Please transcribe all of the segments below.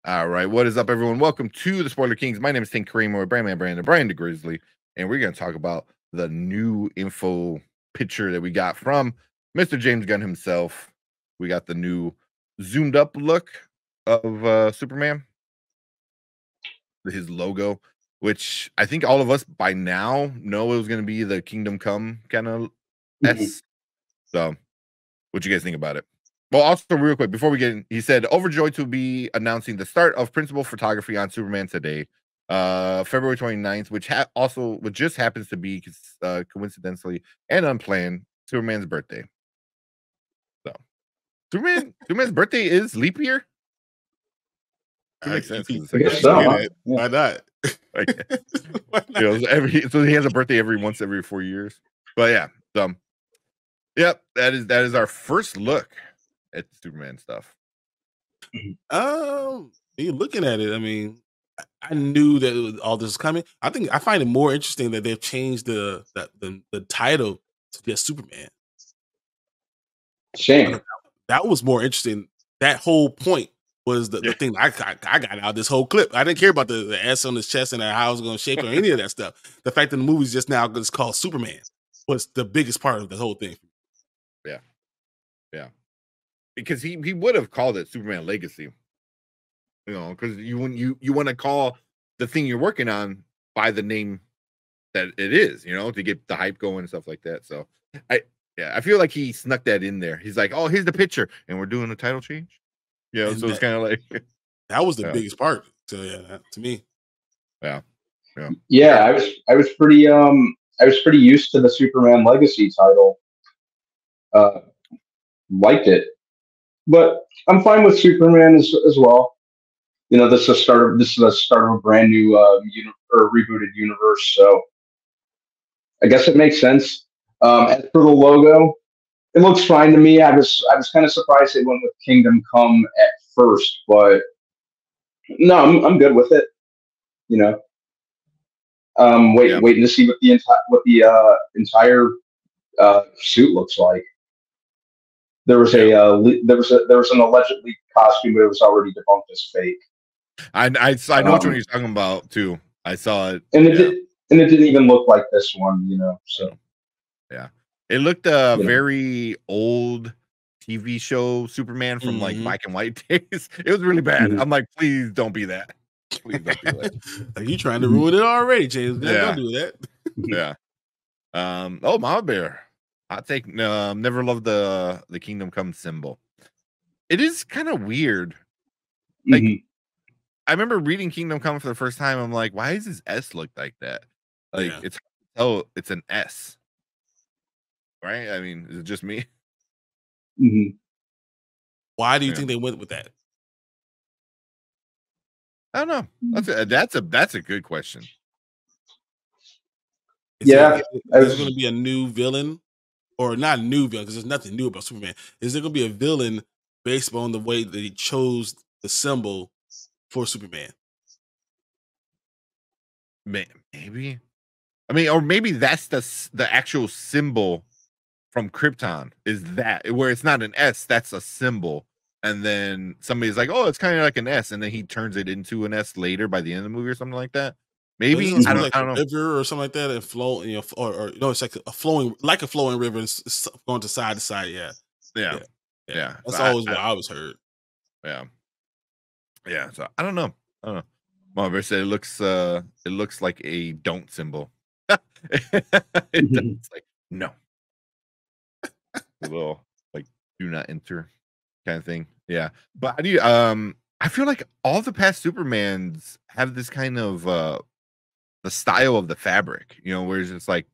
All right, what is up, everyone? Welcome to the Spoiler Kings. My name is Tank Kareem, or Brian the Grizzly, and we're going to talk about the new info picture that we got from Mr. James Gunn himself. We got the new zoomed up look of Superman, his logo, which I think all of us by now know it was going to be the Kingdom Come kind of S. So, what you guys think about it? Well, also real quick before we get in, he said overjoyed to be announcing the start of principal photography on Superman today, February 29th, which just happens to be coincidentally and unplanned Superman's birthday. So, Superman's birthday is leap year. It makes sense. Why not? Why not? So he has a birthday every 4 years. But yeah, yep, that is our first look at Superman stuff. You looking at it, I mean, I knew that all this was coming. I find it more interesting that they've changed the title to just Superman. Shame. That was more interesting. That whole point was the thing I got out of this whole clip. I didn't care about the S on his chest and how it was going to shape or any of that stuff. The fact that the movie's just now just called Superman was the biggest part of the whole thing. Yeah. Because he would have called it Superman Legacy, because you want to call the thing you're working on by the name that it is, to get the hype going and stuff like that. So I feel like he snuck that in there. He's like, oh, here's the picture, and we're doing a title change. So it's kind of like that was the biggest part. So to me, I was pretty used to the Superman Legacy title. Liked it. But I'm fine with Superman as well. This is the start of a brand new rebooted universe, so I guess it makes sense. As for the logo, it looks fine to me. I was kind of surprised they went with Kingdom Come at first, but no, I'm good with it. Waiting to see what the entire suit looks like. There was an alleged leaked costume, but it was already debunked as fake. I know which one you're talking about too. I saw it, and it didn't even look like this one, So yeah, it looked very old TV show Superman from like black and white days. It was really bad. I'm like, please don't be that. Please don't be that. Are you trying to ruin it already, James? Don't do that. Yeah. Oh, Mama Bear. I think never loved the Kingdom Come symbol. It is kind of weird. Like I remember reading Kingdom Come for the first time. I'm like, why does this S look like that? Like it's an S, right? I mean, is it just me? Why do you think they went with that? I don't know. That's a good question. Is there going to be a new villain? Or not a new villain, because there's nothing new about Superman. Is there going to be a villain based on the way that he chose the symbol for Superman? Maybe. I mean, or maybe that's the actual symbol from Krypton. Is that where it's not an S? That's a symbol, and then somebody's like, "Oh, it's kind of like an S," and then he turns it into an S later by the end of the movie or something like that. Maybe I don't know. River or something like that, and flow, or it's like a flowing river, it's going to side. Yeah. That's always what I always heard. Yeah. So I don't know. Mama said it looks like a don't symbol. It's like no, a little like do not enter kind of thing. Yeah, but I feel like all the past Supermans have this kind of the style of the fabric, where it's just like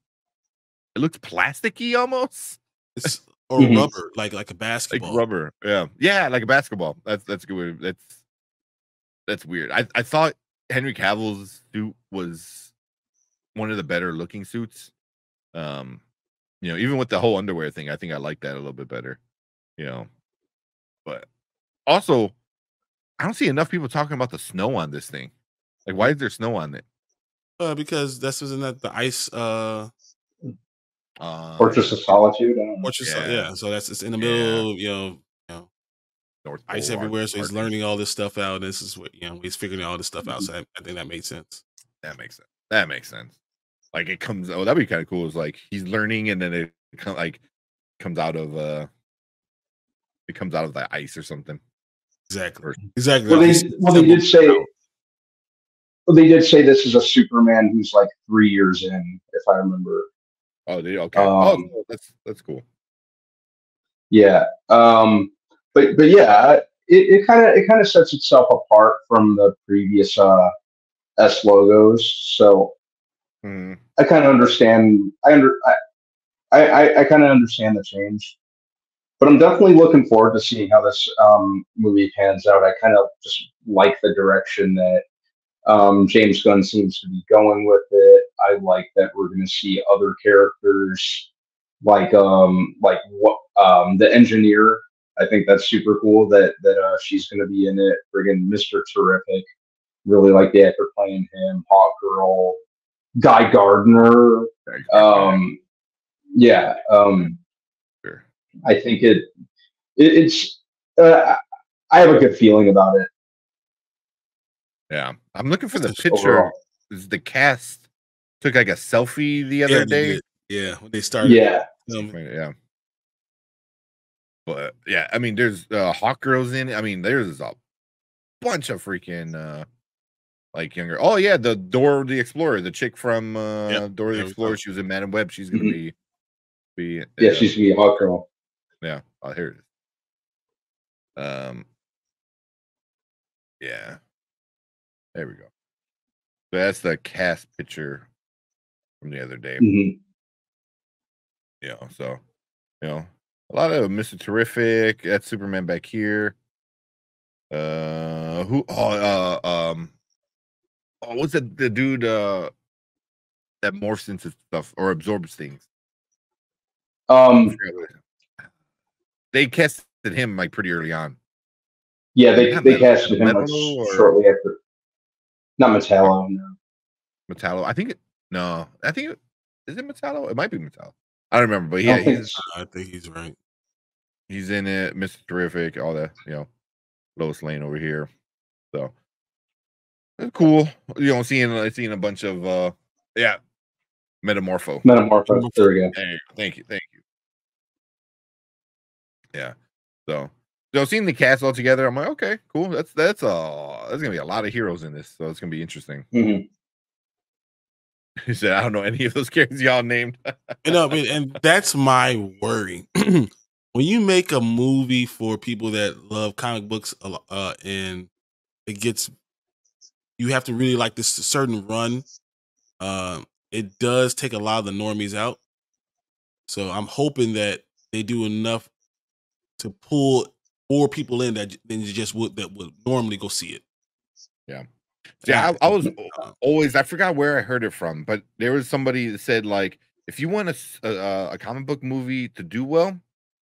it looks plasticky almost. It's rubber, like a basketball. Like rubber, like a basketball. That's a good way. That's weird. I thought Henry Cavill's suit was one of the better looking suits. Even with the whole underwear thing, I think I like that a little bit better. But also, I don't see enough people talking about the snow on this thing. Like, why is there snow on it? Because isn't that the ice Fortress of Solitude? So it's in the middle, North ice Pole, everywhere, so he's Arctic. learning all this stuff out. This is what he's figuring all this stuff out. So I think that made sense. That makes sense. That makes sense. Like it comes. Oh, that'd be kind of cool. It's like he's learning, and then it comes out of the ice or something. Exactly. Exactly. Well, they did say. Well, they did say this is a Superman who's like 3 years in, if I remember. Oh, okay. That's cool. Yeah. But yeah, it kind of sets itself apart from the previous S logos. So I kind of understand. I kind of understand the change, but I'm definitely looking forward to seeing how this movie pans out. I kind of just like the direction that James Gunn seems to be going with it. I like that we're going to see other characters like what the engineer. I think that's super cool that she's going to be in it. Friggin' Mr. Terrific. Really like the actor playing him. Hawk Girl. Guy Gardner. Yeah. Sure. I think it's. I have a good feeling about it. Yeah, I'm looking for the picture. Overall. The cast took like a selfie the other day. Yeah, when they started. Yeah. Yeah. But yeah, I mean, there's Hawk Girls in it. I mean, there's a bunch of freaking like younger. Oh yeah, the Dora the Explorer, the chick from Dora the Explorer. She was in Madam Web. She's gonna be. Yeah, she's gonna be Hawk Girl. Yeah. Oh, here it is. Yeah. There we go. So that's the cast picture from the other day. Yeah, so a lot of Mr. Terrific. That's Superman back here. What's that? The dude that morphs into stuff or absorbs things. They casted him like pretty early on. Yeah, they casted him like shortly after. Not Metallo, no. Metallo. I think is it Metallo? It might be Metallo. I don't remember, but yeah, I think he's right. He's in it, Mr. Terrific, all that, Lois Lane over here. So that's cool. Seeing a bunch of Metamorpho. There we go. Hey, thank you. Yeah. So seeing the cast all together, I'm like, okay, cool. That's gonna be a lot of heroes in this, so it's gonna be interesting. He said, I don't know any of those characters y'all named. And that's my worry. When you make a movie for people that love comic books, and you have to really like this certain run. It does take a lot of the normies out. So I'm hoping that they do enough to pull more people in that would normally go see it. Yeah. Yeah, I was always, I forgot where I heard it from, but there was somebody that said, like, if you want a comic book movie to do well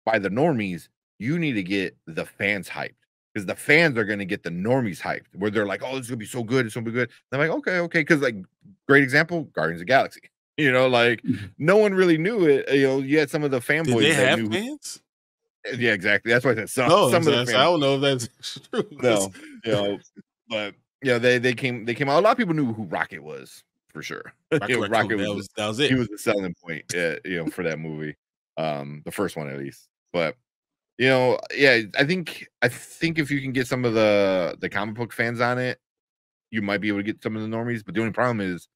by the normies, you need to get the fans hyped, because the fans are going to get the normies hyped, where they're like, oh, this is going to be so good. It's going to be good. And I'm like, okay. Because, like, great example, Guardians of the Galaxy. Like, no one really knew it. You had some of the fanboys. Did they have fans? Yeah, exactly. That's why I said some of the fans. I don't know if that's true. No, but they came out. A lot of people knew who Rocket was, for sure. Rocket was it. He was the selling point, for that movie, the first one at least. But I think if you can get some of the comic book fans on it, you might be able to get some of the normies. But the only problem is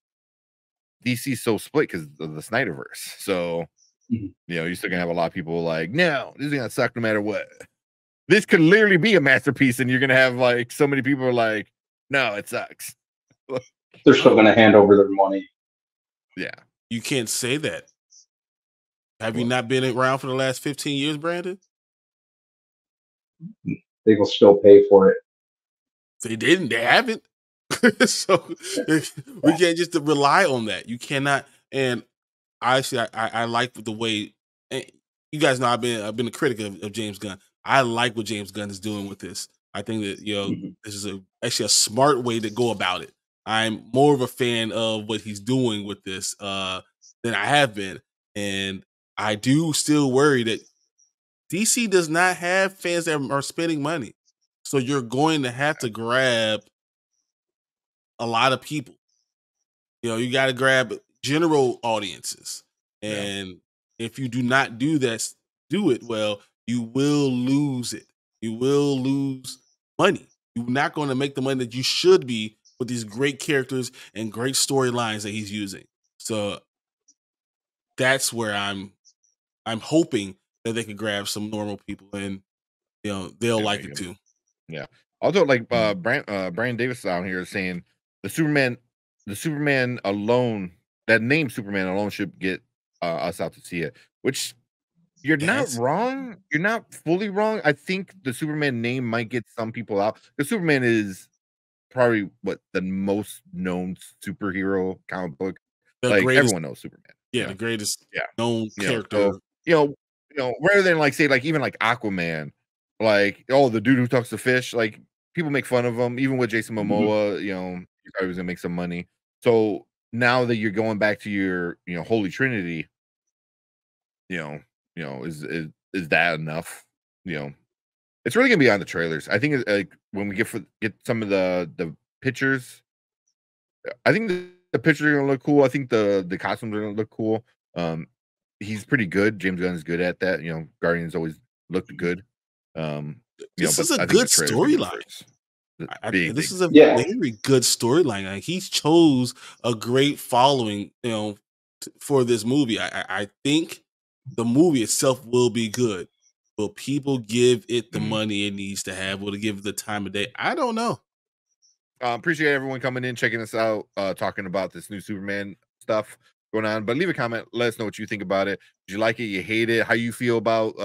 DC's so split because of the Snyderverse. So you're still gonna have a lot of people like, no, this is gonna suck no matter what. This could literally be a masterpiece, and you're gonna have like so many people are like, no, it sucks. They're still gonna hand over their money. Yeah, you can't say that. Have you not been around for the last 15 years, Brandon? They will still pay for it. They didn't. They haven't. So we can't just rely on that. You cannot. And honestly, I like the way. And you guys know I've been a critic of James Gunn. I like what James Gunn is doing with this. I think that this is actually a smart way to go about it. I'm more of a fan of what he's doing with this than I have been, and I do still worry that DC does not have fans that are spending money. So you're going to have to grab a lot of people. You got to grab general audiences. And if you do not do it well, you will lose it. You will lose money. You're not going to make the money that you should be with these great characters and great storylines that he's using. So that's where I'm hoping that they can grab some normal people and they'll like it too. Yeah. Although like Brian Davis down here is saying the Superman alone, that name Superman alone should get us out to see it, which you're not wrong. You're not fully wrong. I think the Superman name might get some people out. The Superman is probably the most known superhero comic book. Everyone knows Superman. Yeah, the greatest known character. So, rather than say even like Aquaman, the dude who talks to fish, people make fun of him, even with Jason Momoa, he probably was gonna make some money. So now that you're going back to your Holy Trinity, is that enough? It's really gonna be on the trailers. I think when we get some of the pictures, I think the pictures are gonna look cool. I think the costumes are gonna look cool. He's pretty good. James Gunn is good at that. Guardians always looked good. This is a good storyline. This is a very good storyline. He chose a great following, for this movie. I think the movie itself will be good. Will people give it the money it needs to have? Will it give it the time of day? I don't know. Appreciate everyone coming in, checking us out, talking about this new Superman stuff going on. But leave a comment. Let us know what you think about it. Did you like it? You hate it? How you feel about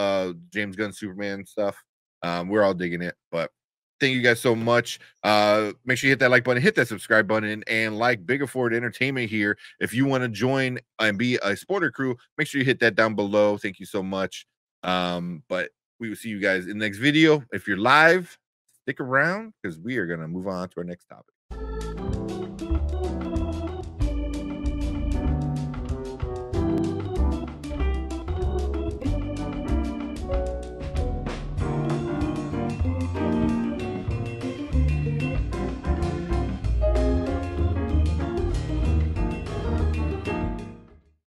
James Gunn Superman stuff? We're all digging it. But thank you guys so much. Make sure you hit that like button, hit that subscribe button, and like Bigger Ford Entertainment here. If you want to join and be a supporter crew, make sure you hit that down below. Thank you so much. But we will see you guys in the next video. If you're live, stick around because we are going to move on to our next topic.